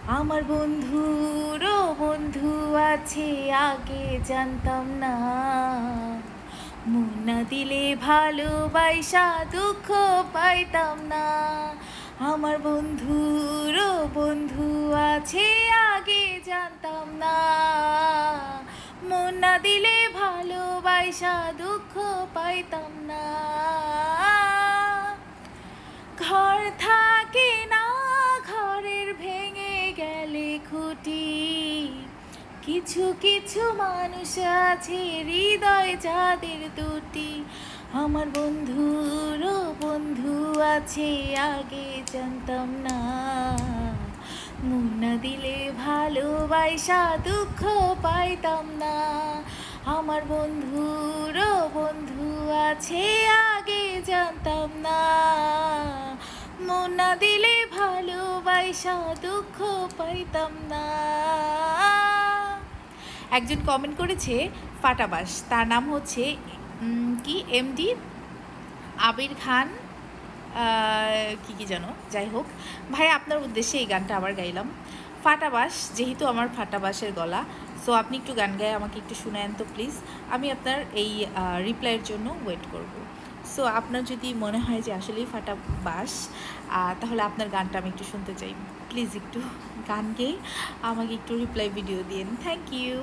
আমার বন্ধুরও বন্ধু আছে আগে জানতাম না, মন না দিলে ভালোবাসা দুঃখ পাইতাম না। আমার বন্ধুরও বন্ধু আছে আগে জানতাম না, মন না দিলে ভালোবাসা দুঃখ পাইতাম না। ঘর থাকে না ঘরের ভেঙে গেলে খুঁটি, কিছু কিছু মানুষ আছে হৃদয় যাদের দুটি। আমার বন্ধুরও বন্ধু আছে আগে জানতাম না, মন না দিলে ভালোবাসা দুঃখ পাইতাম না। আমার বন্ধুরও বন্ধু আছে আগে জানতাম না, মন না দিলে ভালোবাসা দুঃখ পাইতাম না। একজন কমেন্ট করেছে ফাটাবাস, তার নাম হচ্ছে কি এমডি আবির খান কি যেন, যাই হোক ভাই আপনার উদ্দেশ্যে এই গানটা আবার গাইলাম। ফাটাবাস, যেহেতু আমার ফাটাবাসের গলা, সো আপনি একটু গান গায়ে আমাকে একটু শুনায়েন তো প্লিজ। আমি আপনার এই রিপ্লাইয়ের জন্য ওয়েট করব। সো আপনার যদি মনে হয় যে আসলেই ফাটাবাস, তাহলে আপনার গানটা আমি একটু শুনতে চাই। প্লিজ একটু গান গেয়ে আমাকে একটু রিপ্লাই ভিডিও দিন। Thank you.